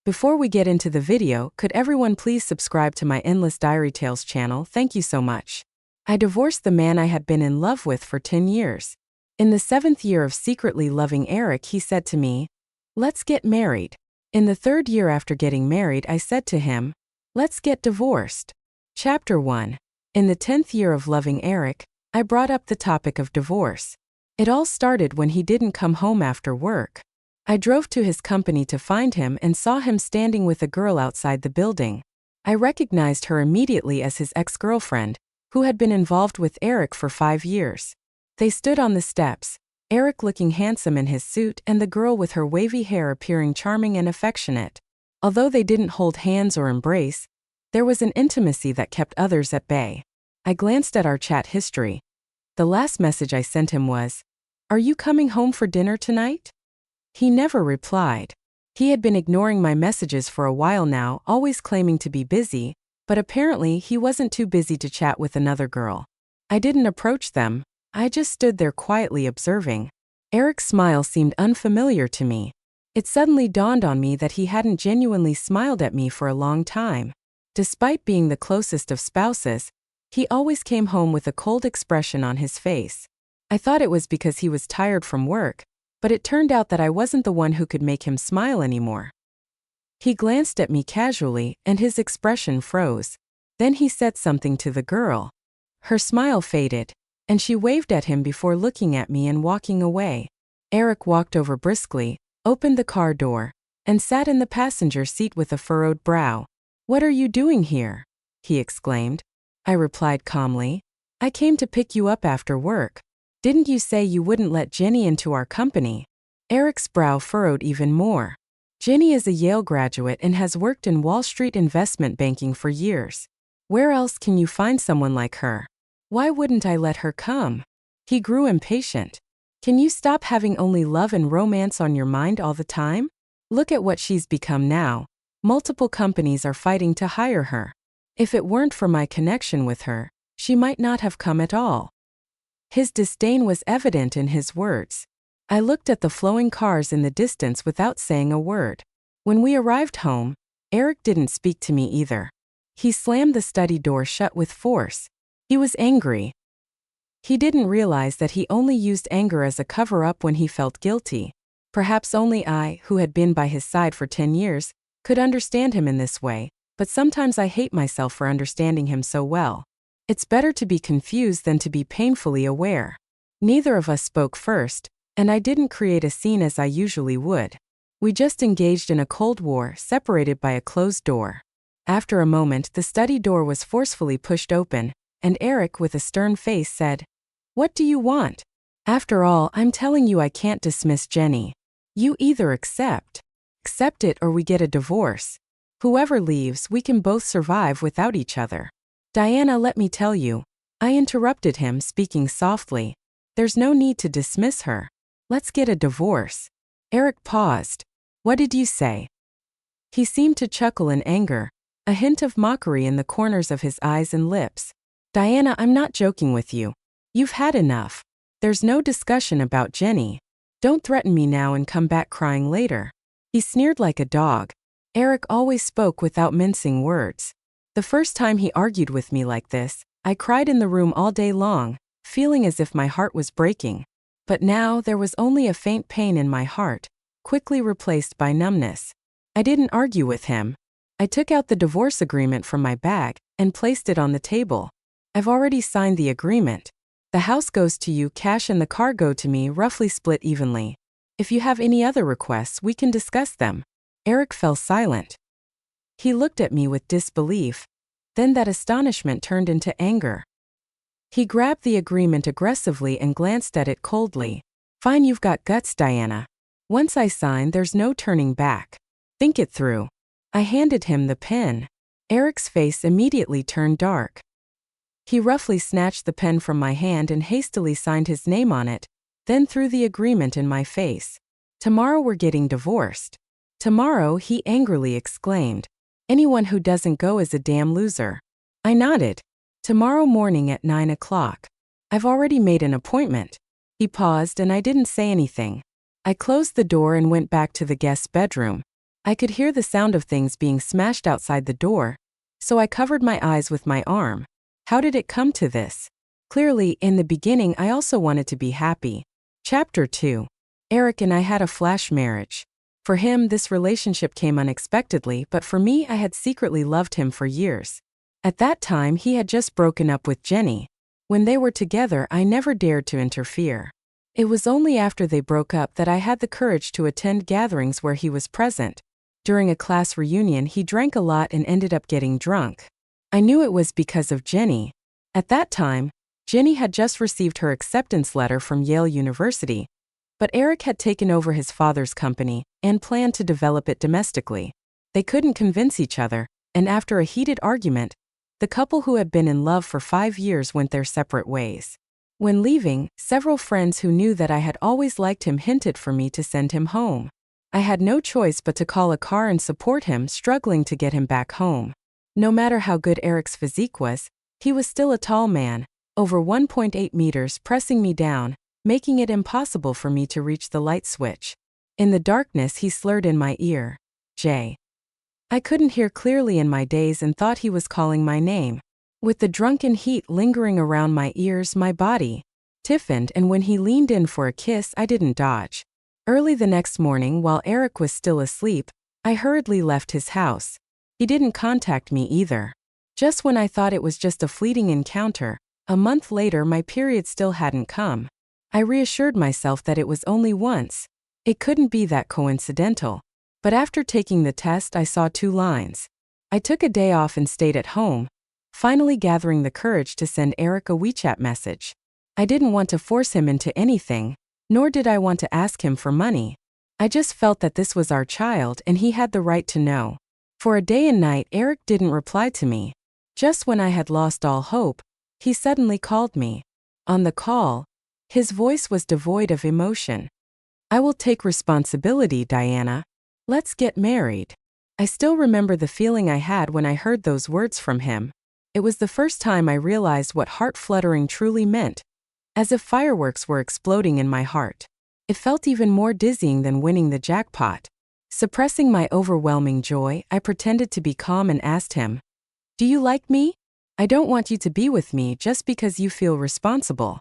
Before we get into the video, could everyone please subscribe to my Endless Diary Tales channel? Thank you so much. I divorced the man I had been in love with for 10 years. In the 7th year of secretly loving Eric, he said to me, "Let's get married." In the 3rd year after getting married, I said to him, "Let's get divorced." Chapter 1. In the 10th year of loving Eric, I brought up the topic of divorce. It all started when he didn't come home after work. I drove to his company to find him and saw him standing with a girl outside the building. I recognized her immediately as his ex-girlfriend, who had been involved with Eric for 5 years. They stood on the steps, Eric looking handsome in his suit and the girl with her wavy hair appearing charming and affectionate. Although they didn't hold hands or embrace, there was an intimacy that kept others at bay. I glanced at our chat history. The last message I sent him was, "Are you coming home for dinner tonight?" He never replied. He had been ignoring my messages for a while now, always claiming to be busy, but apparently he wasn't too busy to chat with another girl. I didn't approach them, I just stood there quietly observing. Eric's smile seemed unfamiliar to me. It suddenly dawned on me that he hadn't genuinely smiled at me for a long time. Despite being the closest of spouses, he always came home with a cold expression on his face. I thought it was because he was tired from work, but it turned out that I wasn't the one who could make him smile anymore. He glanced at me casually, and his expression froze. Then he said something to the girl. Her smile faded, and she waved at him before looking at me and walking away. Eric walked over briskly, opened the car door, and sat in the passenger seat with a furrowed brow. "What are you doing here?" he exclaimed. I replied calmly, "I came to pick you up after work. Didn't you say you wouldn't let Jenny into our company?" Eric's brow furrowed even more. Jenny is a Yale graduate and has worked in Wall Street investment banking for years. Where else can you find someone like her? Why wouldn't I let her come? He grew impatient. Can you stop having only love and romance on your mind all the time? Look at what she's become now. Multiple companies are fighting to hire her. If it weren't for my connection with her, she might not have come at all. His disdain was evident in his words. I looked at the flowing cars in the distance without saying a word. When we arrived home, Eric didn't speak to me either. He slammed the study door shut with force. He was angry. He didn't realize that he only used anger as a cover-up when he felt guilty. Perhaps only I, who had been by his side for 10 years, could understand him in this way, but sometimes I hate myself for understanding him so well. It's better to be confused than to be painfully aware. Neither of us spoke first, and I didn't create a scene as I usually would. We just engaged in a cold war, separated by a closed door. After a moment, the study door was forcefully pushed open, and Eric, with a stern face, said, "What do you want? After all, I'm telling you I can't dismiss Jenny. You either accept it or we get a divorce. Whoever leaves, we can both survive without each other." "Diana, let me tell you," I interrupted him, speaking softly. "There's no need to dismiss her. Let's get a divorce." Eric paused. "What did you say?" He seemed to chuckle in anger, a hint of mockery in the corners of his eyes and lips. "Diana, I'm not joking with you. You've had enough. There's no discussion about Jenny. Don't threaten me now and come back crying later." He sneered like a dog. Eric always spoke without mincing words. The first time he argued with me like this, I cried in the room all day long, feeling as if my heart was breaking. But now there was only a faint pain in my heart, quickly replaced by numbness. I didn't argue with him. I took out the divorce agreement from my bag and placed it on the table. "I've already signed the agreement. The house goes to you cash and the car go to me, roughly split evenly. If you have any other requests, we can discuss them." Eric fell silent. He looked at me with disbelief. Then that astonishment turned into anger. He grabbed the agreement aggressively and glanced at it coldly. "Fine, you've got guts, Diana. Once I sign, there's no turning back. Think it through." I handed him the pen. Eric's face immediately turned dark. He roughly snatched the pen from my hand and hastily signed his name on it, then threw the agreement in my face. "Tomorrow we're getting divorced." "Tomorrow?" he angrily exclaimed. "Anyone who doesn't go is a damn loser." I nodded. "Tomorrow morning at 9 o'clock. I've already made an appointment." He paused and I didn't say anything. I closed the door and went back to the guest's bedroom. I could hear the sound of things being smashed outside the door, so I covered my eyes with my arm. How did it come to this? Clearly, in the beginning, I also wanted to be happy. Chapter 2. Eric and I had a flash marriage. For him, this relationship came unexpectedly, but for me, I had secretly loved him for years. At that time, he had just broken up with Jenny. When they were together, I never dared to interfere. It was only after they broke up that I had the courage to attend gatherings where he was present. During a class reunion, he drank a lot and ended up getting drunk. I knew it was because of Jenny. At that time, Jenny had just received her acceptance letter from Yale University, but Eric had taken over his father's company and planned to develop it domestically. They couldn't convince each other, and after a heated argument, the couple who had been in love for 5 years went their separate ways. When leaving, several friends who knew that I had always liked him hinted for me to send him home. I had no choice but to call a car and support him, struggling to get him back home. No matter how good Eric's physique was, he was still a tall man, over 1.8 meters, pressing me down, making it impossible for me to reach the light switch. In the darkness, he slurred in my ear, "Jay." I couldn't hear clearly in my daze and thought he was calling my name. With the drunken heat lingering around my ears, my body stiffened, and when he leaned in for a kiss, I didn't dodge. Early the next morning, while Eric was still asleep, I hurriedly left his house. He didn't contact me either. Just when I thought it was just a fleeting encounter, a month later my period still hadn't come. I reassured myself that it was only once. It couldn't be that coincidental. But after taking the test, I saw 2 lines. I took a day off and stayed at home, finally gathering the courage to send Eric a WeChat message. I didn't want to force him into anything, nor did I want to ask him for money. I just felt that this was our child and he had the right to know. For a day and night, Eric didn't reply to me. Just when I had lost all hope, he suddenly called me. On the call, his voice was devoid of emotion. "I will take responsibility, Diana. Let's get married." I still remember the feeling I had when I heard those words from him. It was the first time I realized what heart-fluttering truly meant, as if fireworks were exploding in my heart. It felt even more dizzying than winning the jackpot. Suppressing my overwhelming joy, I pretended to be calm and asked him, "Do you like me? I don't want you to be with me just because you feel responsible."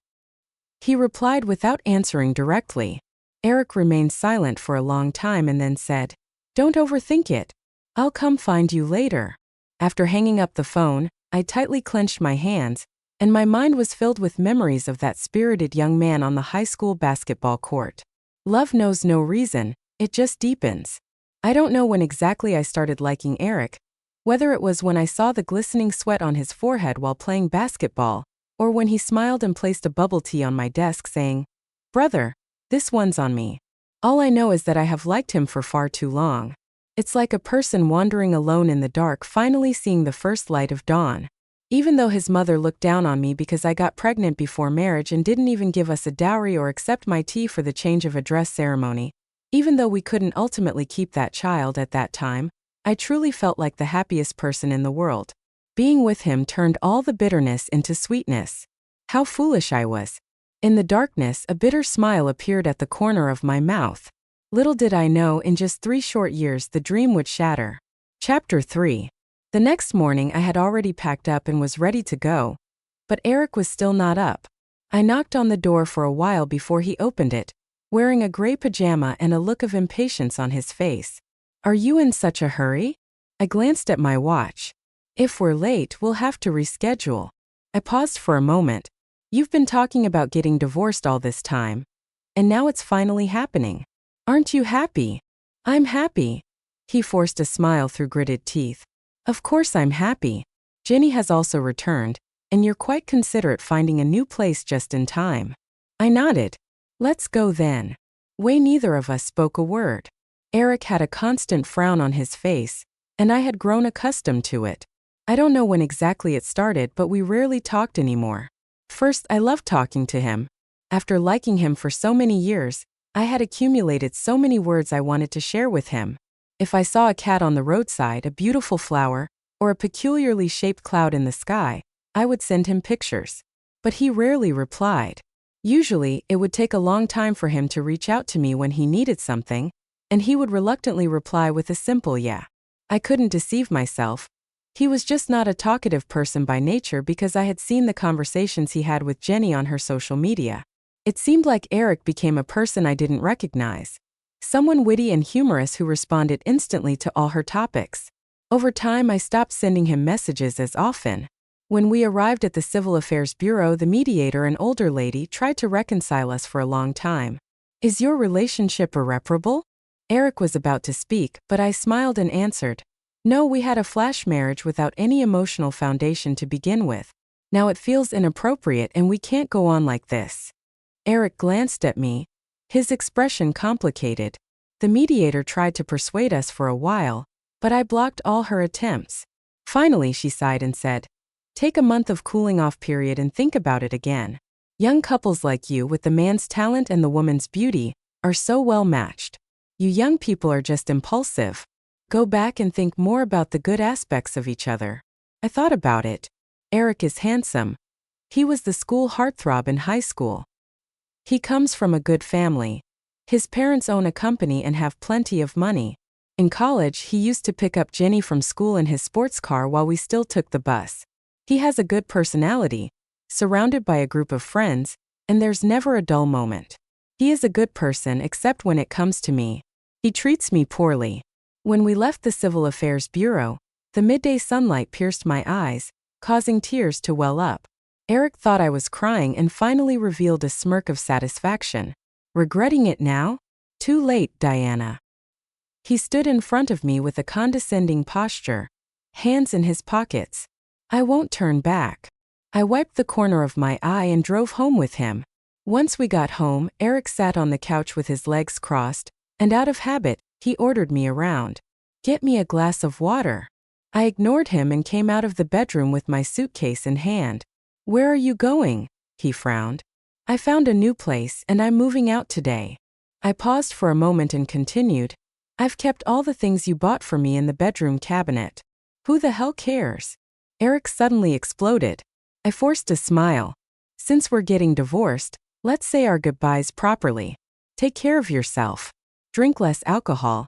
He replied without answering directly. Eric remained silent for a long time and then said, "Don't overthink it. I'll come find you later." After hanging up the phone, I tightly clenched my hands, and my mind was filled with memories of that spirited young man on the high school basketball court. Love knows no reason, it just deepens. I don't know when exactly I started liking Eric, whether it was when I saw the glistening sweat on his forehead while playing basketball, or when he smiled and placed a bubble tea on my desk saying, "Brother, this one's on me." All I know is that I have liked him for far too long. It's like a person wandering alone in the dark finally seeing the first light of dawn. Even though his mother looked down on me because I got pregnant before marriage and didn't even give us a dowry or accept my tea for the change of address ceremony, even though we couldn't ultimately keep that child at that time, I truly felt like the happiest person in the world. Being with him turned all the bitterness into sweetness. How foolish I was. In the darkness, a bitter smile appeared at the corner of my mouth. Little did I know, in just 3 short years the dream would shatter. Chapter 3. The next morning I had already packed up and was ready to go, but Eric was still not up. I knocked on the door for a while before he opened it, wearing a gray pajama and a look of impatience on his face. "Are you in such a hurry?" I glanced at my watch. "If we're late, we'll have to reschedule." I paused for a moment. "You've been talking about getting divorced all this time, and now it's finally happening. Aren't you happy?" "I'm happy." He forced a smile through gritted teeth. "Of course I'm happy. Jenny has also returned, and you're quite considerate finding a new place just in time." I nodded. "Let's go then." Neither of us spoke a word. Eric had a constant frown on his face, and I had grown accustomed to it. I don't know when exactly it started, but we rarely talked anymore. First, I loved talking to him. After liking him for so many years, I had accumulated so many words I wanted to share with him. If I saw a cat on the roadside, a beautiful flower, or a peculiarly shaped cloud in the sky, I would send him pictures. But he rarely replied. Usually, it would take a long time for him to reach out to me when he needed something, and he would reluctantly reply with a simple yeah. I couldn't deceive myself. He was just not a talkative person by nature because I had seen the conversations he had with Jenny on her social media. It seemed like Eric became a person I didn't recognize. Someone witty and humorous who responded instantly to all her topics. Over time, I stopped sending him messages as often. When we arrived at the Civil Affairs Bureau, the mediator, an older lady, tried to reconcile us for a long time. Is your relationship irreparable? Eric was about to speak, but I smiled and answered, no, we had a flash marriage without any emotional foundation to begin with. Now it feels inappropriate and we can't go on like this. Eric glanced at me, his expression complicated. The mediator tried to persuade us for a while, but I blocked all her attempts. Finally, she sighed and said, take a month of cooling off period and think about it again. Young couples like you, with the man's talent and the woman's beauty, are so well matched. You young people are just impulsive. Go back and think more about the good aspects of each other. I thought about it. Eric is handsome. He was the school heartthrob in high school. He comes from a good family. His parents own a company and have plenty of money. In college, he used to pick up Jenny from school in his sports car while we still took the bus. He has a good personality, surrounded by a group of friends, and there's never a dull moment. He is a good person except when it comes to me. He treats me poorly. When we left the Civil Affairs Bureau, the midday sunlight pierced my eyes, causing tears to well up. Eric thought I was crying and finally revealed a smirk of satisfaction. Regretting it now? Too late, Diana. He stood in front of me with a condescending posture, hands in his pockets. I won't turn back. I wiped the corner of my eye and drove home with him. Once we got home, Eric sat on the couch with his legs crossed, and out of habit, he ordered me around. Get me a glass of water. I ignored him and came out of the bedroom with my suitcase in hand. Where are you going? He frowned. I found a new place and I'm moving out today. I paused for a moment and continued. I've kept all the things you bought for me in the bedroom cabinet. Who the hell cares? Eric suddenly exploded. I forced a smile. Since we're getting divorced, let's say our goodbyes properly. Take care of yourself. Drink less alcohol.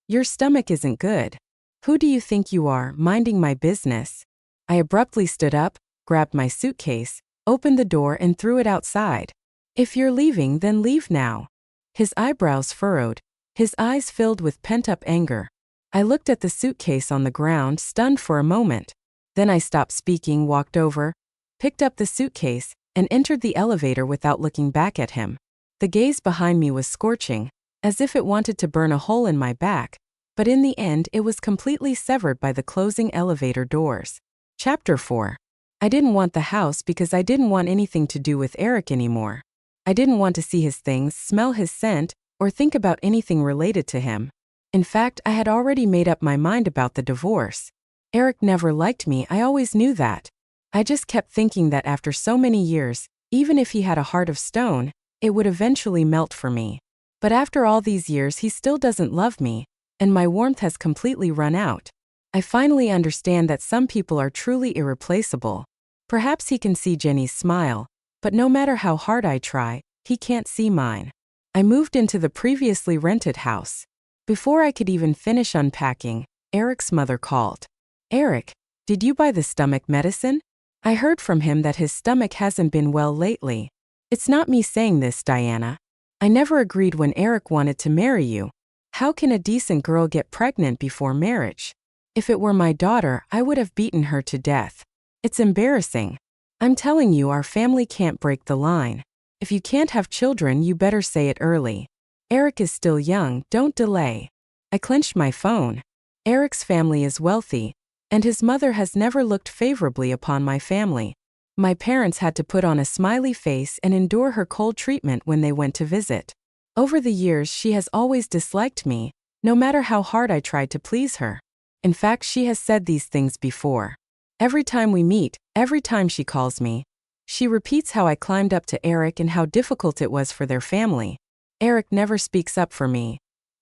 Your stomach isn't good. Who do you think you are, minding my business? I abruptly stood up, grabbed my suitcase, opened the door and threw it outside. If you're leaving, then leave now. His eyebrows furrowed, his eyes filled with pent-up anger. I looked at the suitcase on the ground, stunned for a moment. Then I stopped speaking, walked over, picked up the suitcase, and entered the elevator without looking back at him. The gaze behind me was scorching, as if it wanted to burn a hole in my back, but in the end it was completely severed by the closing elevator doors. Chapter 4. I didn't want the house because I didn't want anything to do with Eric anymore. I didn't want to see his things, smell his scent, or think about anything related to him. In fact, I had already made up my mind about the divorce. Eric never liked me, I always knew that. I just kept thinking that after so many years, even if he had a heart of stone, it would eventually melt for me. But after all these years he still doesn't love me, and my warmth has completely run out. I finally understand that some people are truly irreplaceable. Perhaps he can see Jenny's smile, but no matter how hard I try, he can't see mine. I moved into the previously rented house. Before I could even finish unpacking, Eric's mother called. Eric, did you buy the stomach medicine? I heard from him that his stomach hasn't been well lately. It's not me saying this, Diana. I never agreed when Eric wanted to marry you. How can a decent girl get pregnant before marriage? If it were my daughter, I would have beaten her to death. It's embarrassing. I'm telling you, our family can't break the line. If you can't have children, you better say it early. Eric is still young, don't delay. I clenched my phone. Eric's family is wealthy, and his mother has never looked favorably upon my family. My parents had to put on a smiley face and endure her cold treatment when they went to visit. Over the years, she has always disliked me, no matter how hard I tried to please her. In fact, she has said these things before. Every time we meet, every time she calls me, she repeats how I climbed up to Eric and how difficult it was for their family. Eric never speaks up for me.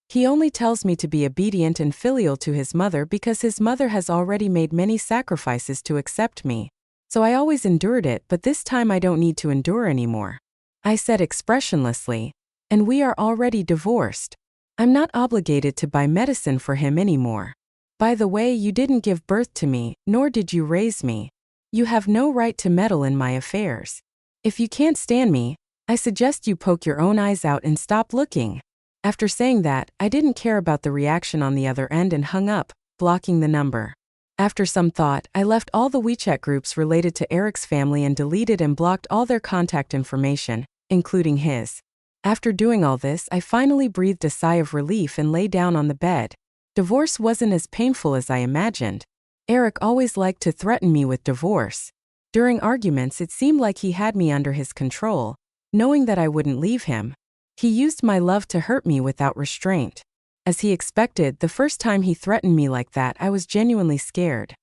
He only tells me to be obedient and filial to his mother because his mother has already made many sacrifices to accept me. So I always endured it, but this time I don't need to endure anymore. I said expressionlessly, and we are already divorced. I'm not obligated to buy medicine for him anymore. By the way, you didn't give birth to me, nor did you raise me. You have no right to meddle in my affairs. If you can't stand me, I suggest you poke your own eyes out and stop looking. After saying that, I didn't care about the reaction on the other end and hung up, blocking the number. After some thought, I left all the WeChat groups related to Eric's family and deleted and blocked all their contact information, including his. After doing all this, I finally breathed a sigh of relief and lay down on the bed. Divorce wasn't as painful as I imagined. Eric always liked to threaten me with divorce. During arguments, it seemed like he had me under his control, knowing that I wouldn't leave him. He used my love to hurt me without restraint. As he expected, the first time he threatened me like that, I was genuinely scared.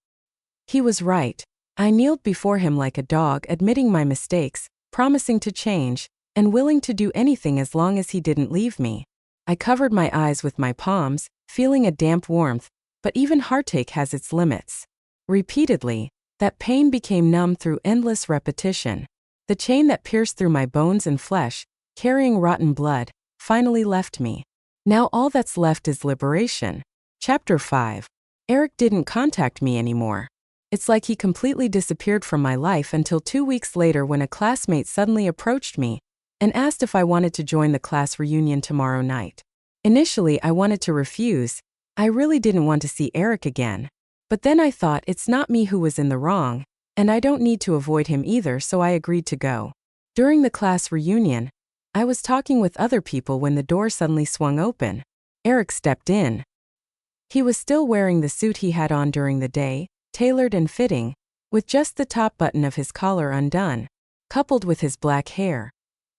He was right. I kneeled before him like a dog, admitting my mistakes, promising to change, and willing to do anything as long as he didn't leave me. I covered my eyes with my palms, feeling a damp warmth, but even heartache has its limits. Repeatedly, that pain became numb through endless repetition. The chain that pierced through my bones and flesh, carrying rotten blood, finally left me. Now all that's left is liberation. Chapter 5. Eric didn't contact me anymore. It's like he completely disappeared from my life until 2 weeks later when a classmate suddenly approached me and asked if I wanted to join the class reunion tomorrow night. Initially, I wanted to refuse. I really didn't want to see Eric again. But then I thought it's not me who was in the wrong, and I don't need to avoid him either, so I agreed to go. During the class reunion, I was talking with other people when the door suddenly swung open. Eric stepped in. He was still wearing the suit he had on during the day, tailored and fitting, with just the top button of his collar undone, coupled with his black hair.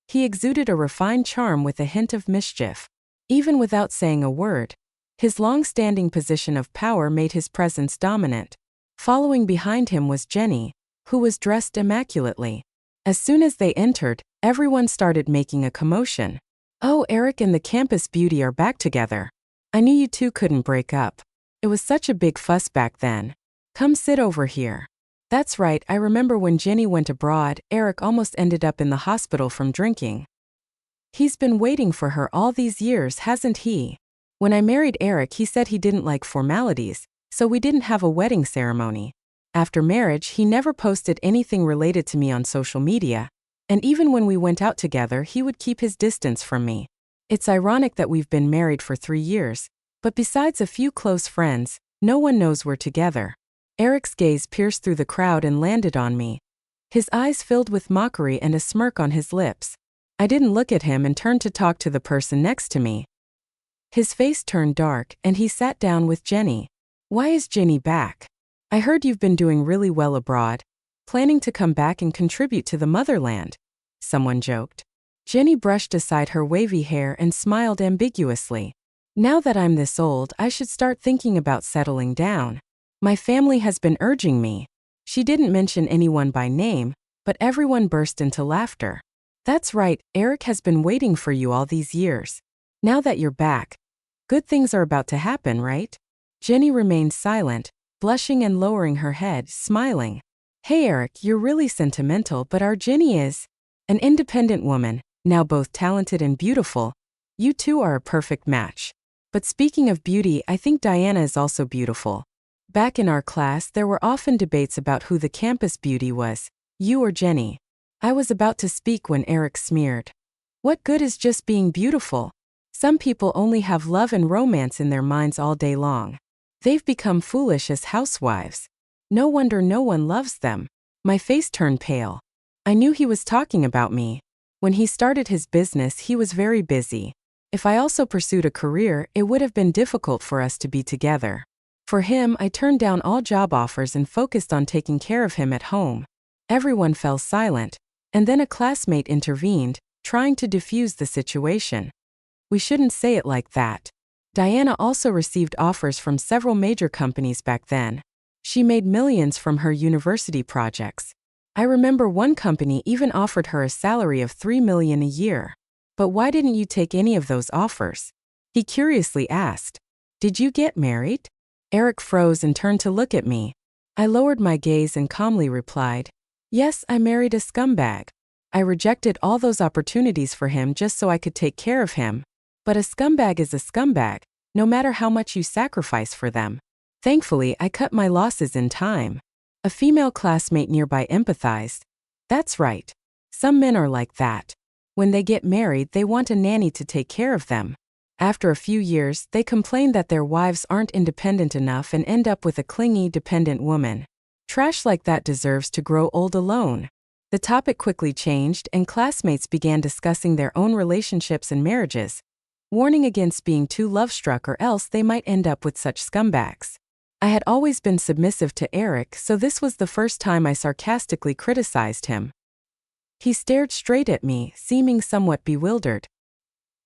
He exuded a refined charm with a hint of mischief. Even without saying a word, his long-standing position of power made his presence dominant. Following behind him was Jenny, who was dressed immaculately. As soon as they entered, everyone started making a commotion. Oh, Eric and the campus beauty are back together. I knew you two couldn't break up. It was such a big fuss back then. Come sit over here. That's right, I remember when Jenny went abroad, Eric almost ended up in the hospital from drinking. He's been waiting for her all these years, hasn't he? When I married Eric, he said he didn't like formalities, so we didn't have a wedding ceremony. After marriage, he never posted anything related to me on social media, and even when we went out together, he would keep his distance from me. It's ironic that we've been married for 3 years, but besides a few close friends, no one knows we're together. Eric's gaze pierced through the crowd and landed on me. His eyes filled with mockery and a smirk on his lips. I didn't look at him and turned to talk to the person next to me. His face turned dark, and he sat down with Jenny. Why is Jenny back? I heard you've been doing really well abroad, planning to come back and contribute to the motherland, someone joked. Jenny brushed aside her wavy hair and smiled ambiguously. Now that I'm this old, I should start thinking about settling down. My family has been urging me. She didn't mention anyone by name, but everyone burst into laughter. That's right, Eric has been waiting for you all these years. Now that you're back, good things are about to happen, right? Jenny remained silent, blushing and lowering her head, smiling. Hey Eric, you're really sentimental, but our Jenny is an independent woman, now both talented and beautiful. You two are a perfect match. But speaking of beauty, I think Diana is also beautiful. Back in our class, there were often debates about who the campus beauty was, you or Jenny. I was about to speak when Eric smeared. What good is just being beautiful? Some people only have love and romance in their minds all day long. They've become foolish as housewives. No wonder no one loves them. My face turned pale. I knew he was talking about me. When he started his business, he was very busy. If I also pursued a career, it would have been difficult for us to be together. For him, I turned down all job offers and focused on taking care of him at home. Everyone fell silent, and then a classmate intervened, trying to defuse the situation. We shouldn't say it like that. Diana also received offers from several major companies back then. She made millions from her university projects. I remember one company even offered her a salary of $3 million a year. But why didn't you take any of those offers? He curiously asked. Did you get married? Eric froze and turned to look at me. I lowered my gaze and calmly replied, yes, I married a scumbag. I rejected all those opportunities for him just so I could take care of him. But a scumbag is a scumbag, no matter how much you sacrifice for them. Thankfully, I cut my losses in time. A female classmate nearby empathized. That's right. Some men are like that. When they get married, they want a nanny to take care of them. After a few years, they complain that their wives aren't independent enough and end up with a clingy, dependent woman. Trash like that deserves to grow old alone. The topic quickly changed, and classmates began discussing their own relationships and marriages, warning against being too love-struck or else they might end up with such scumbags. I had always been submissive to Eric, so this was the first time I sarcastically criticized him. He stared straight at me, seeming somewhat bewildered.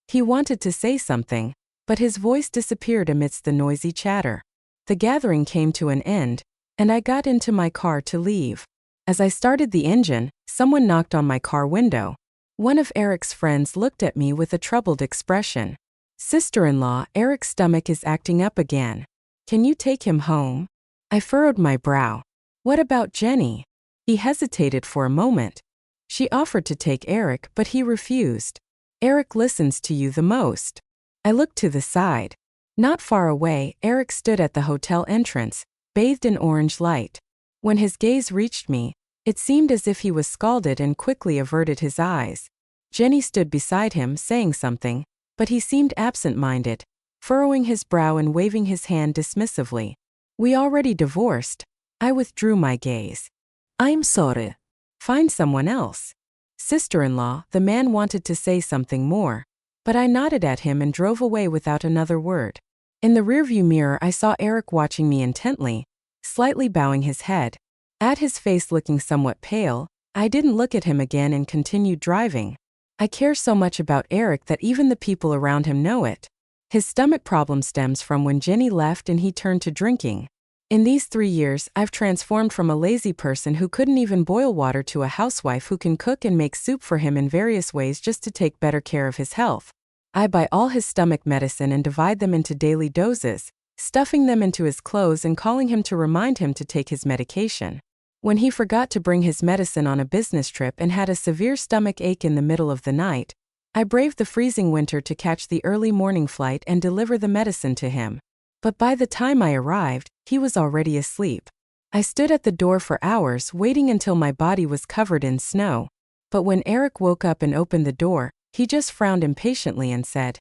He wanted to say something, but his voice disappeared amidst the noisy chatter. The gathering came to an end, and I got into my car to leave. As I started the engine, someone knocked on my car window. One of Eric's friends looked at me with a troubled expression. "Sister-in-law, Eric's stomach is acting up again. Can you take him home?" I furrowed my brow. "What about Jenny?" He hesitated for a moment. She offered to take Eric, but he refused. "Eric listens to you the most." I looked to the side. Not far away, Eric stood at the hotel entrance, bathed in orange light. When his gaze reached me, it seemed as if he was scalded and quickly averted his eyes. Jenny stood beside him, saying something, but he seemed absent-minded, furrowing his brow and waving his hand dismissively. "We already divorced." I withdrew my gaze. "I'm sorry." "Find someone else." "Sister-in-law," the man wanted to say something more, but I nodded at him and drove away without another word. In the rearview mirror, I saw Eric watching me intently, slightly bowing his head. At his face looking somewhat pale, I didn't look at him again and continued driving. I care so much about Eric that even the people around him know it. His stomach problem stems from when Jenny left and he turned to drinking. In these 3 years, I've transformed from a lazy person who couldn't even boil water to a housewife who can cook and make soup for him in various ways just to take better care of his health. I buy all his stomach medicine and divide them into daily doses, stuffing them into his clothes and calling him to remind him to take his medication. When he forgot to bring his medicine on a business trip and had a severe stomach ache in the middle of the night, I braved the freezing winter to catch the early morning flight and deliver the medicine to him. But by the time I arrived, he was already asleep. I stood at the door for hours waiting until my body was covered in snow. But when Eric woke up and opened the door, he just frowned impatiently and said,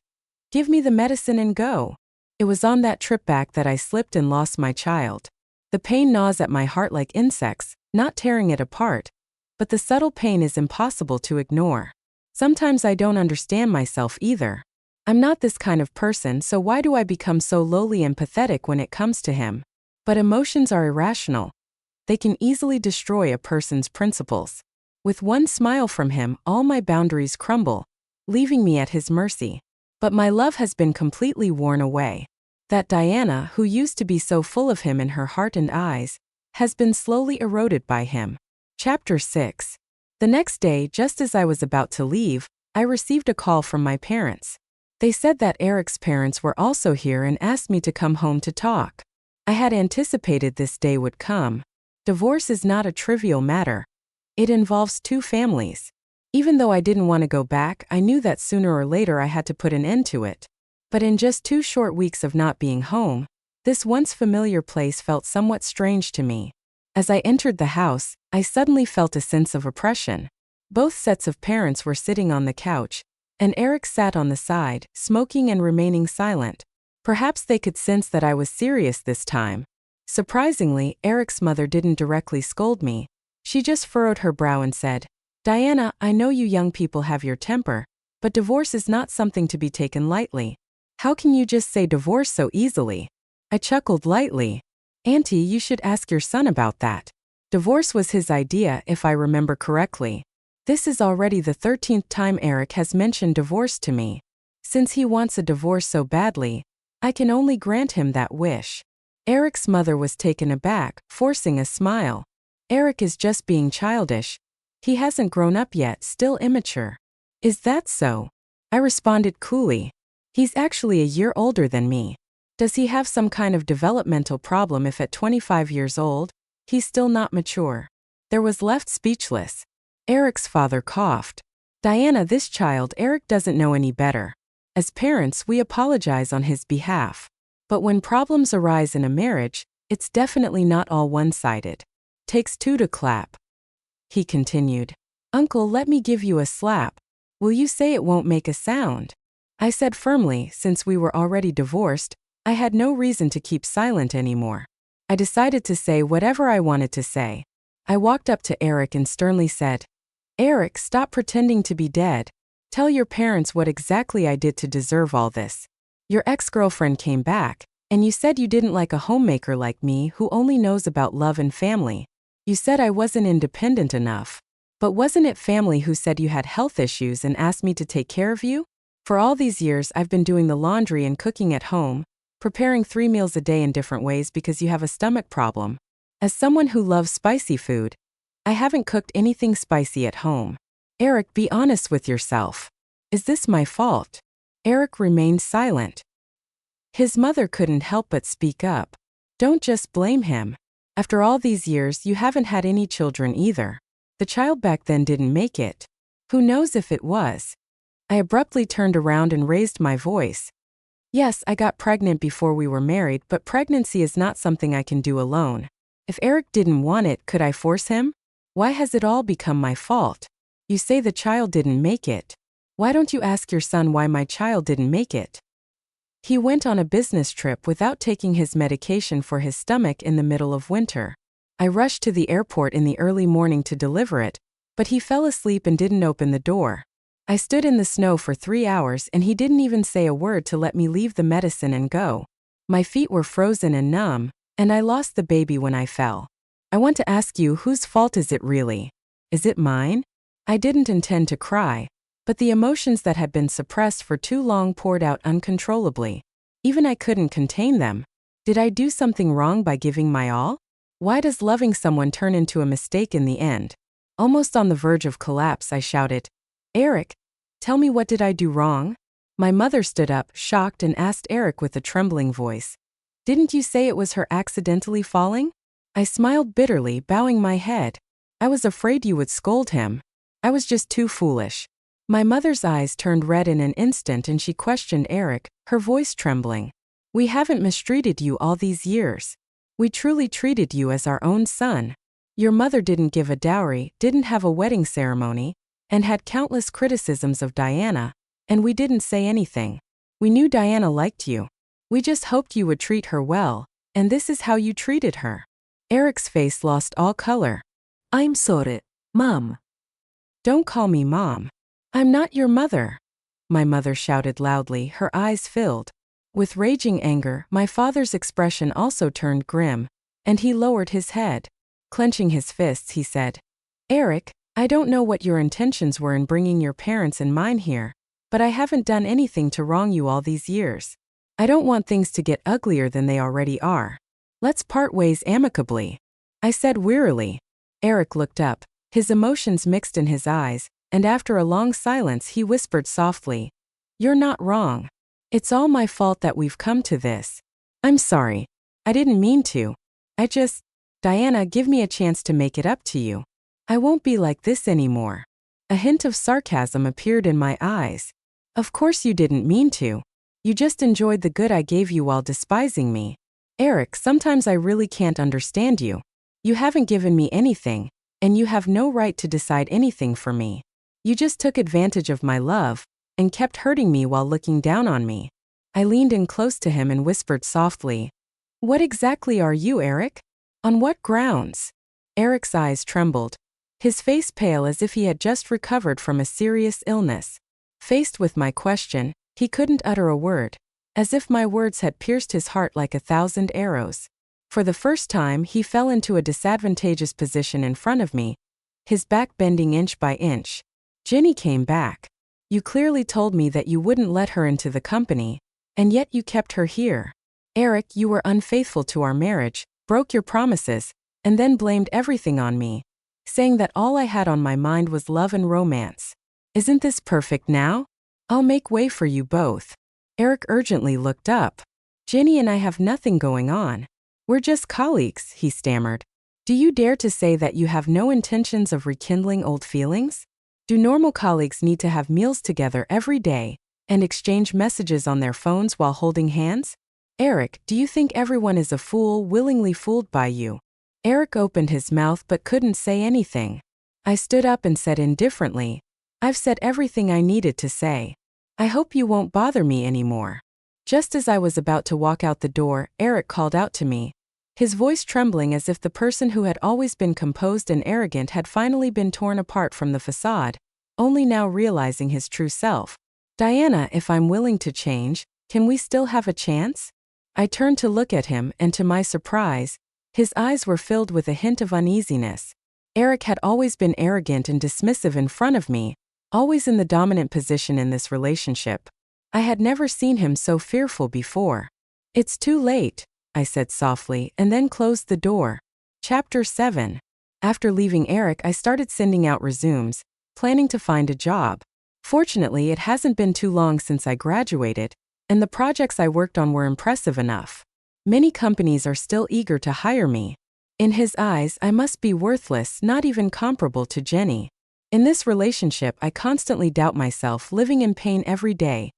"Give me the medicine and go." It was on that trip back that I slipped and lost my child. The pain gnaws at my heart like insects, not tearing it apart, but the subtle pain is impossible to ignore. Sometimes I don't understand myself either. I'm not this kind of person, so why do I become so lowly and pathetic when it comes to him? But emotions are irrational. They can easily destroy a person's principles. With one smile from him, all my boundaries crumble, leaving me at his mercy. But my love has been completely worn away. That Diana, who used to be so full of him in her heart and eyes, has been slowly eroded by him. Chapter 6. The next day, just as I was about to leave, I received a call from my parents. They said that Eric's parents were also here and asked me to come home to talk. I had anticipated this day would come. Divorce is not a trivial matter. It involves 2 families. Even though I didn't want to go back, I knew that sooner or later I had to put an end to it. But in just 2 short weeks of not being home, this once familiar place felt somewhat strange to me. As I entered the house, I suddenly felt a sense of oppression. Both sets of parents were sitting on the couch, and Eric sat on the side, smoking and remaining silent. Perhaps they could sense that I was serious this time. Surprisingly, Eric's mother didn't directly scold me. She just furrowed her brow and said, "Diana, I know you young people have your temper, but divorce is not something to be taken lightly. How can you just say divorce so easily?" I chuckled lightly. "Auntie, you should ask your son about that. Divorce was his idea, if I remember correctly. This is already the 13th time Eric has mentioned divorce to me. Since he wants a divorce so badly, I can only grant him that wish." Eric's mother was taken aback, forcing a smile. "Eric is just being childish. He hasn't grown up yet, still immature." "Is that so?" I responded coolly. "He's actually a year older than me. Does he have some kind of developmental problem if at 25 years old, he's still not mature?" There was left speechless. Eric's father coughed. "Diana, this child, Eric doesn't know any better. As parents, we apologize on his behalf. But when problems arise in a marriage, it's definitely not all one-sided. Takes two to clap. He continued. Uncle, let me give you a slap. Will you say it won't make a sound? I said firmly, since we were already divorced, I had no reason to keep silent anymore. I decided to say whatever I wanted to say. I walked up to Eric and sternly said, Eric, stop pretending to be dead. Tell your parents what exactly I did to deserve all this. Your ex-girlfriend came back, and you said you didn't like a homemaker like me who only knows about love and family. You said I wasn't independent enough. But wasn't it family who said you had health issues and asked me to take care of you? For all these years, I've been doing the laundry and cooking at home, preparing 3 meals a day in different ways because you have a stomach problem. As someone who loves spicy food, I haven't cooked anything spicy at home. Eric, be honest with yourself. Is this my fault? Eric remained silent. His mother couldn't help but speak up. Don't just blame him. After all these years, you haven't had any children either. The child back then didn't make it. Who knows if it was? I abruptly turned around and raised my voice. Yes, I got pregnant before we were married, but pregnancy is not something I can do alone. If Eric didn't want it, could I force him? Why has it all become my fault? You say the child didn't make it. Why don't you ask your son why my child didn't make it? He went on a business trip without taking his medication for his stomach in the middle of winter. I rushed to the airport in the early morning to deliver it, but he fell asleep and didn't open the door. I stood in the snow for 3 hours and he didn't even say a word to let me leave the medicine and go. My feet were frozen and numb, and I lost the baby when I fell. I want to ask you, whose fault is it really? Is it mine? I didn't intend to cry, but the emotions that had been suppressed for too long poured out uncontrollably. Even I couldn't contain them. Did I do something wrong by giving my all? Why does loving someone turn into a mistake in the end? Almost on the verge of collapse, I shouted, Eric, tell me, what did I do wrong? My mother stood up, shocked, and asked Eric with a trembling voice, Didn't you say it was her accidentally falling? I smiled bitterly, bowing my head. I was afraid you would scold him. I was just too foolish. My mother's eyes turned red in an instant and she questioned Eric, her voice trembling. We haven't mistreated you all these years. We truly treated you as our own son. Your mother didn't give a dowry, didn't have a wedding ceremony, and had countless criticisms of Diana, and we didn't say anything. We knew Diana liked you. We just hoped you would treat her well, and this is how you treated her. Eric's face lost all color. I'm sorry, Mom. Don't call me Mom. I'm not your mother. My mother shouted loudly, her eyes filled. With raging anger, my father's expression also turned grim, and he lowered his head. Clenching his fists, he said, Eric, I don't know what your intentions were in bringing your parents and mine here, but I haven't done anything to wrong you all these years. I don't want things to get uglier than they already are. Let's part ways amicably, I said wearily. Eric looked up, his emotions mixed in his eyes, and after a long silence he whispered softly, You're not wrong. It's all my fault that we've come to this. I'm sorry. I didn't mean to. Diana, give me a chance to make it up to you. I won't be like this anymore. A hint of sarcasm appeared in my eyes. Of course you didn't mean to. You just enjoyed the good I gave you while despising me. Eric, sometimes I really can't understand you. You haven't given me anything, and you have no right to decide anything for me. You just took advantage of my love, and kept hurting me while looking down on me. I leaned in close to him and whispered softly, What exactly are you, Eric? On what grounds? Eric's eyes trembled, his face pale as if he had just recovered from a serious illness. Faced with my question, he couldn't utter a word, as if my words had pierced his heart like 1,000 arrows. For the first time, he fell into a disadvantageous position in front of me, his back bending inch by inch. Jenny came back. You clearly told me that you wouldn't let her into the company, and yet you kept her here. Eric, you were unfaithful to our marriage, broke your promises, and then blamed everything on me, saying that all I had on my mind was love and romance. Isn't this perfect now? I'll make way for you both. Eric urgently looked up. Jenny and I have nothing going on. We're just colleagues, he stammered. Do you dare to say that you have no intentions of rekindling old feelings? Do normal colleagues need to have meals together every day, and exchange messages on their phones while holding hands? Eric, do you think everyone is a fool willingly fooled by you? Eric opened his mouth but couldn't say anything. I stood up and said indifferently, I've said everything I needed to say. I hope you won't bother me anymore. Just as I was about to walk out the door, Eric called out to me, his voice trembling as if the person who had always been composed and arrogant had finally been torn apart from the facade, only now realizing his true self. Diana, if I'm willing to change, can we still have a chance? I turned to look at him, and to my surprise, his eyes were filled with a hint of uneasiness. Eric had always been arrogant and dismissive in front of me, always in the dominant position in this relationship. I had never seen him so fearful before. It's too late, I said softly, and then closed the door. Chapter 7. After leaving Eric, I started sending out resumes, planning to find a job. Fortunately, it hasn't been too long since I graduated, and the projects I worked on were impressive enough. Many companies are still eager to hire me. In his eyes, I must be worthless, not even comparable to Jenny. In this relationship, I constantly doubt myself, living in pain every day,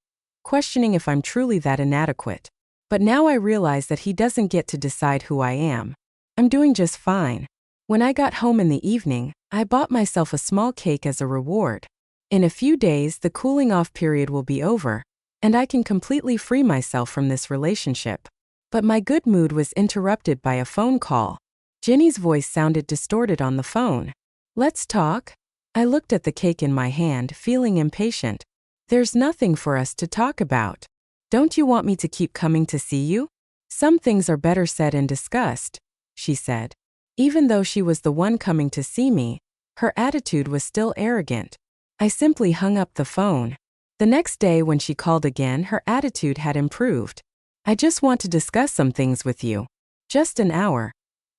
questioning if I'm truly that inadequate. But now I realize that he doesn't get to decide who I am. I'm doing just fine. When I got home in the evening, I bought myself a small cake as a reward. In a few days, the cooling off period will be over, and I can completely free myself from this relationship. But my good mood was interrupted by a phone call. Jenny's voice sounded distorted on the phone. Let's talk? I looked at the cake in my hand, feeling impatient. There's nothing for us to talk about. Don't you want me to keep coming to see you? Some things are better said and discussed, she said. Even though she was the one coming to see me, her attitude was still arrogant. I simply hung up the phone. The next day when she called again, her attitude had improved. I just want to discuss some things with you. Just an hour.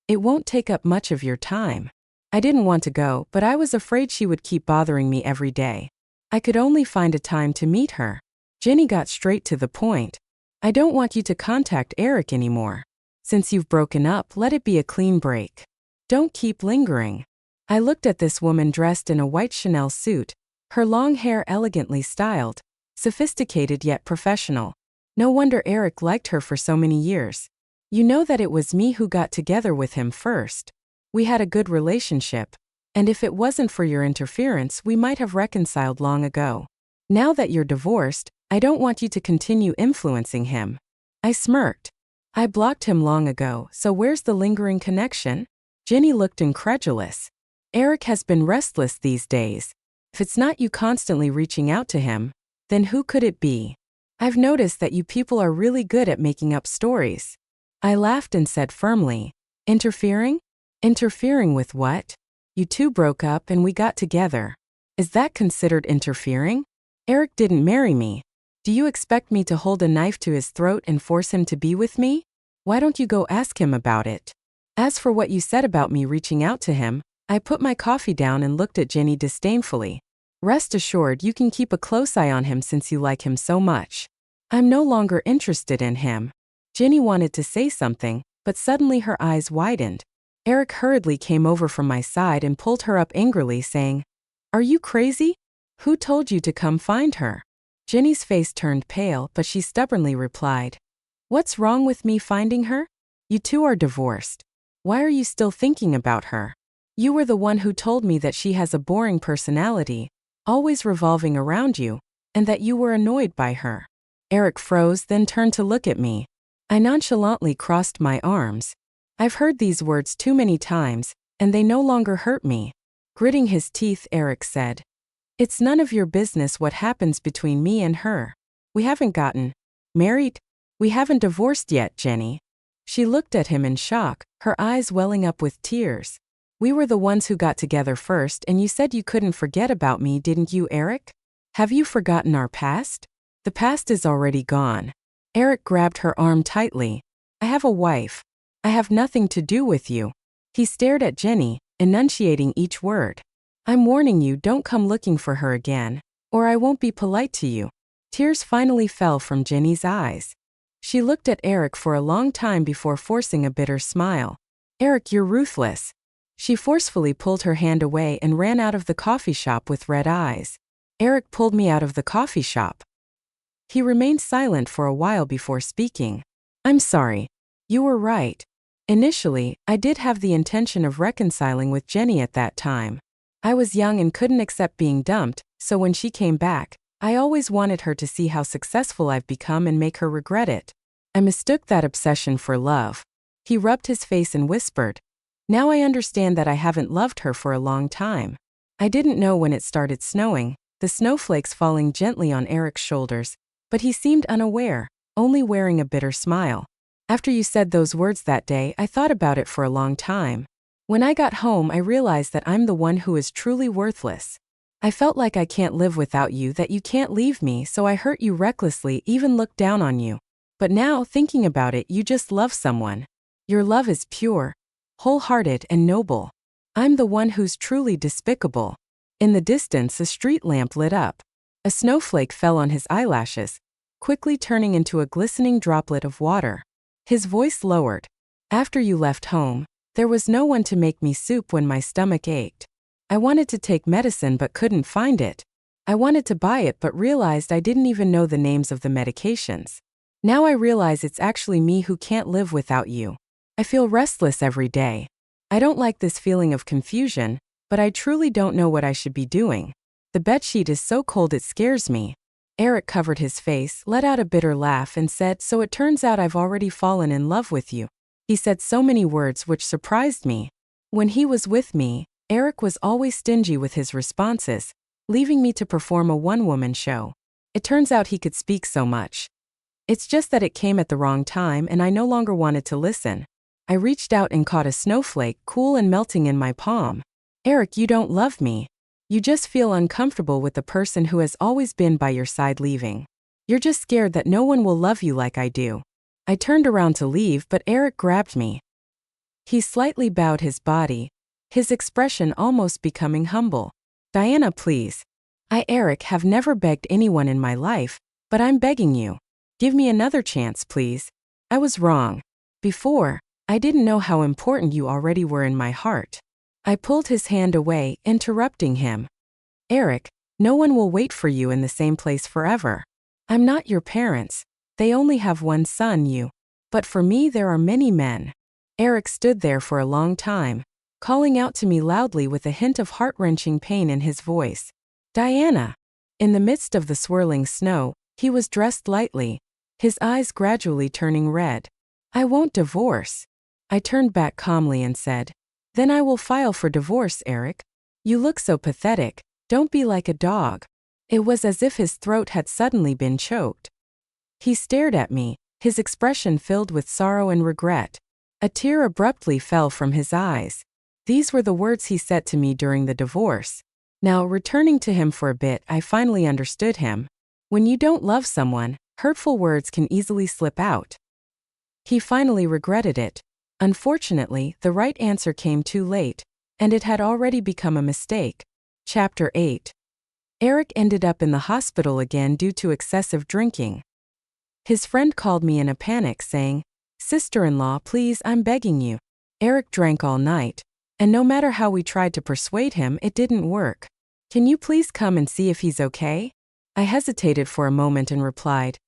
It won't take up much of your time. I didn't want to go, but I was afraid she would keep bothering me every day. I could only find a time to meet her. Jenny got straight to the point. I don't want you to contact Eric anymore. Since you've broken up, let it be a clean break. Don't keep lingering. I looked at this woman dressed in a white Chanel suit, her long hair elegantly styled, sophisticated yet professional. No wonder Eric liked her for so many years. You know that it was me who got together with him first. We had a good relationship, and if it wasn't for your interference, we might have reconciled long ago. Now that you're divorced, I don't want you to continue influencing him. I smirked. I blocked him long ago, so where's the lingering connection? Jenny looked incredulous. Eric has been restless these days. If it's not you constantly reaching out to him, then who could it be? I've noticed that you people are really good at making up stories. I laughed and said firmly, interfering? Interfering with what? You two broke up and we got together. Is that considered interfering? Eric didn't marry me. Do you expect me to hold a knife to his throat and force him to be with me? Why don't you go ask him about it? As for what you said about me reaching out to him, I put my coffee down and looked at Jenny disdainfully. Rest assured you can keep a close eye on him since you like him so much. I'm no longer interested in him. Jenny wanted to say something, but suddenly her eyes widened. Eric hurriedly came over from my side and pulled her up angrily, saying, Are you crazy? Who told you to come find her? Jenny's face turned pale, but she stubbornly replied, What's wrong with me finding her? You two are divorced. Why are you still thinking about her? You were the one who told me that she has a boring personality, always revolving around you, and that you were annoyed by her. Eric froze, then turned to look at me. I nonchalantly crossed my arms. I've heard these words too many times, and they no longer hurt me. Gritting his teeth, Eric said, It's none of your business what happens between me and her. We haven't gotten married. We haven't divorced yet, Jenny. She looked at him in shock, her eyes welling up with tears. We were the ones who got together first, and you said you couldn't forget about me, didn't you, Eric? Have you forgotten our past? The past is already gone. Eric grabbed her arm tightly. I have a wife. I have nothing to do with you. He stared at Jenny, enunciating each word. I'm warning you, don't come looking for her again, or I won't be polite to you. Tears finally fell from Jenny's eyes. She looked at Eric for a long time before forcing a bitter smile. Eric, you're ruthless. She forcefully pulled her hand away and ran out of the coffee shop with red eyes. Eric pulled me out of the coffee shop. He remained silent for a while before speaking. I'm sorry. You were right. Initially, I did have the intention of reconciling with Jenny at that time. I was young and couldn't accept being dumped, so when she came back, I always wanted her to see how successful I've become and make her regret it. I mistook that obsession for love. He rubbed his face and whispered, now I understand that I haven't loved her for a long time. I didn't know when it started snowing, the snowflakes falling gently on Eric's shoulders, but he seemed unaware, only wearing a bitter smile. After you said those words that day, I thought about it for a long time. When I got home, I realized that I'm the one who is truly worthless. I felt like I can't live without you, that you can't leave me, so I hurt you recklessly, even looked down on you. But now, thinking about it, you just love someone. Your love is pure, wholehearted, and noble. I'm the one who's truly despicable. In the distance, a street lamp lit up. A snowflake fell on his eyelashes, quickly turning into a glistening droplet of water. His voice lowered. After you left home, there was no one to make me soup when my stomach ached. I wanted to take medicine but couldn't find it. I wanted to buy it but realized I didn't even know the names of the medications. Now I realize it's actually me who can't live without you. I feel restless every day. I don't like this feeling of confusion, but I truly don't know what I should be doing. The bedsheet is so cold it scares me. Eric covered his face, let out a bitter laugh and said, so it turns out I've already fallen in love with you. He said so many words which surprised me. When he was with me, Eric was always stingy with his responses, leaving me to perform a one-woman show. It turns out he could speak so much. It's just that it came at the wrong time and I no longer wanted to listen. I reached out and caught a snowflake, cool and melting in my palm. Eric, you don't love me. You just feel uncomfortable with the person who has always been by your side leaving. You're just scared that no one will love you like I do. I turned around to leave, but Eric grabbed me. He slightly bowed his body, his expression almost becoming humble. Diana, please. Eric, have never begged anyone in my life, but I'm begging you. Give me another chance, please. I was wrong. Before, I didn't know how important you already were in my heart. I pulled his hand away, interrupting him. Eric, no one will wait for you in the same place forever. I'm not your parents. They only have one son, you. But for me there are many men. Eric stood there for a long time, calling out to me loudly with a hint of heart-wrenching pain in his voice. Diana! In the midst of the swirling snow, he was dressed lightly, his eyes gradually turning red. I won't divorce. I turned back calmly and said, then I will file for divorce, Eric. You look so pathetic, don't be like a dog. It was as if his throat had suddenly been choked. He stared at me, his expression filled with sorrow and regret. A tear abruptly fell from his eyes. These were the words he said to me during the divorce. Now, returning to him for a bit, I finally understood him. When you don't love someone, hurtful words can easily slip out. He finally regretted it. Unfortunately, the right answer came too late, and it had already become a mistake. Chapter 8. Eric ended up in the hospital again due to excessive drinking. His friend called me in a panic saying, sister-in-law, please, I'm begging you. Eric drank all night, and no matter how we tried to persuade him, it didn't work. Can you please come and see if he's okay? I hesitated for a moment and replied,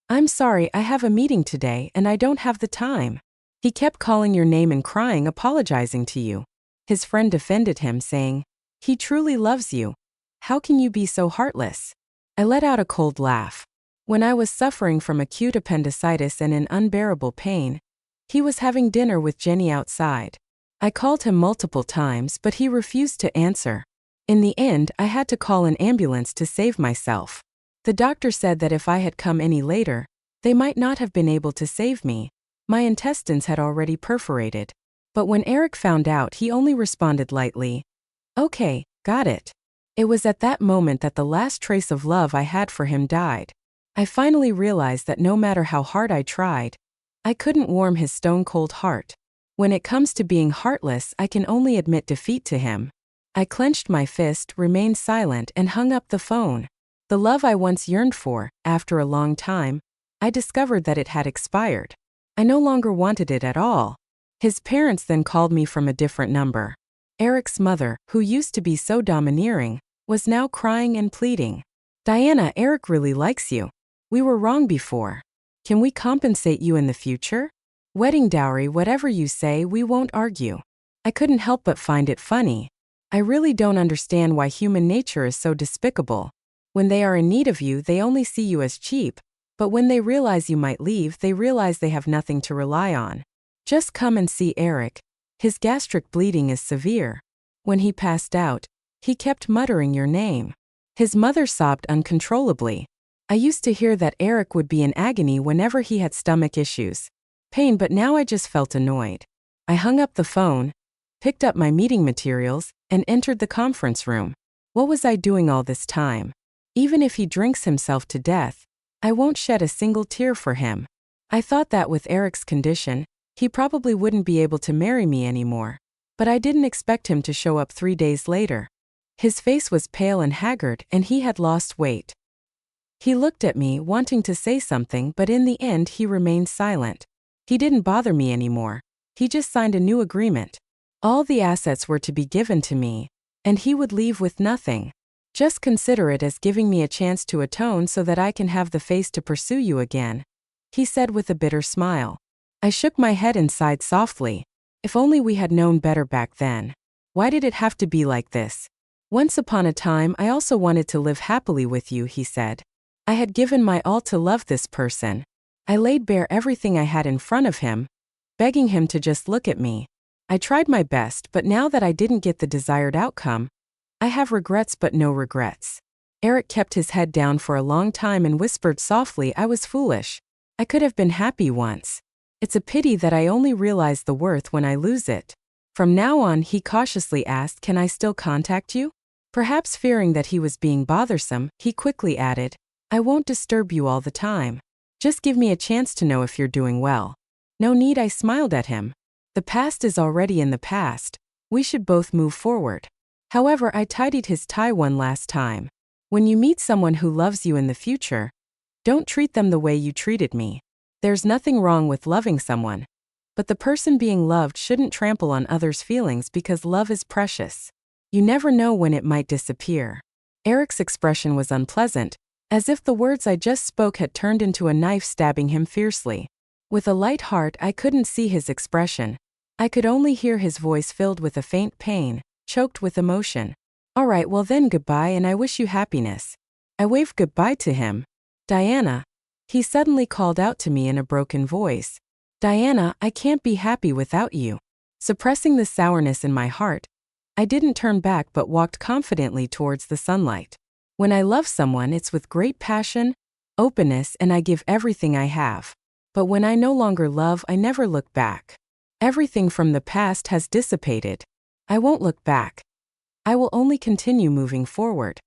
I'm sorry, I have a meeting today and I don't have the time. He kept calling your name and crying, apologizing to you. His friend defended him, saying, he truly loves you. How can you be so heartless? I let out a cold laugh. When I was suffering from acute appendicitis and in unbearable pain, he was having dinner with Jenny outside. I called him multiple times, but he refused to answer. In the end, I had to call an ambulance to save myself. The doctor said that if I had come any later, they might not have been able to save me. My intestines had already perforated. But when Eric found out, he only responded lightly, okay, got it. It was at that moment that the last trace of love I had for him died. I finally realized that no matter how hard I tried, I couldn't warm his stone-cold heart. When it comes to being heartless, I can only admit defeat to him. I clenched my fist, remained silent, and hung up the phone. The love I once yearned for, after a long time, I discovered that it had expired. I no longer wanted it at all. His parents then called me from a different number. Eric's mother, who used to be so domineering, was now crying and pleading. Diana, Eric really likes you. We were wrong before. Can we compensate you in the future? Wedding dowry, whatever you say, we won't argue. I couldn't help but find it funny. I really don't understand why human nature is so despicable. When they are in need of you, they only see you as cheap, but when they realize you might leave, they realize they have nothing to rely on. Just come and see Eric. His gastric bleeding is severe. When he passed out, he kept muttering your name. His mother sobbed uncontrollably. I used to hear that Eric would be in agony whenever he had stomach issues. Pain, but now I just felt annoyed. I hung up the phone, picked up my meeting materials, and entered the conference room. What was I doing all this time? Even if he drinks himself to death, I won't shed a single tear for him. I thought that with Eric's condition, he probably wouldn't be able to marry me anymore. But I didn't expect him to show up 3 days later. His face was pale and haggard, and he had lost weight. He looked at me, wanting to say something, but in the end he remained silent. He didn't bother me anymore. He just signed a new agreement. All the assets were to be given to me, and he would leave with nothing. Just consider it as giving me a chance to atone so that I can have the face to pursue you again, he said with a bitter smile. I shook my head and sighed softly. If only we had known better back then. Why did it have to be like this? Once upon a time, I also wanted to live happily with you, he said. I had given my all to love this person. I laid bare everything I had in front of him, begging him to just look at me. I tried my best, but now that I didn't get the desired outcome, I have regrets but no regrets. Eric kept his head down for a long time and whispered softly, I was foolish. I could have been happy once. It's a pity that I only realize the worth when I lose it. From now on, he cautiously asked, can I still contact you? Perhaps fearing that he was being bothersome, he quickly added, I won't disturb you all the time. Just give me a chance to know if you're doing well. No need, I smiled at him. The past is already in the past. We should both move forward. However, I tidied his tie one last time. When you meet someone who loves you in the future, don't treat them the way you treated me. There's nothing wrong with loving someone, but the person being loved shouldn't trample on others' feelings because love is precious. You never know when it might disappear. Eric's expression was unpleasant, as if the words I just spoke had turned into a knife stabbing him fiercely. With a light heart, I couldn't see his expression. I could only hear his voice filled with a faint pain, choked with emotion. All right, well then, goodbye, and I wish you happiness. I waved goodbye to him. Diana, he suddenly called out to me in a broken voice. Diana, I can't be happy without you. Suppressing the sourness in my heart, I didn't turn back but walked confidently towards the sunlight. When I love someone, it's with great passion, openness, and I give everything I have. But when I no longer love, I never look back. Everything from the past has dissipated. I won't look back. I will only continue moving forward.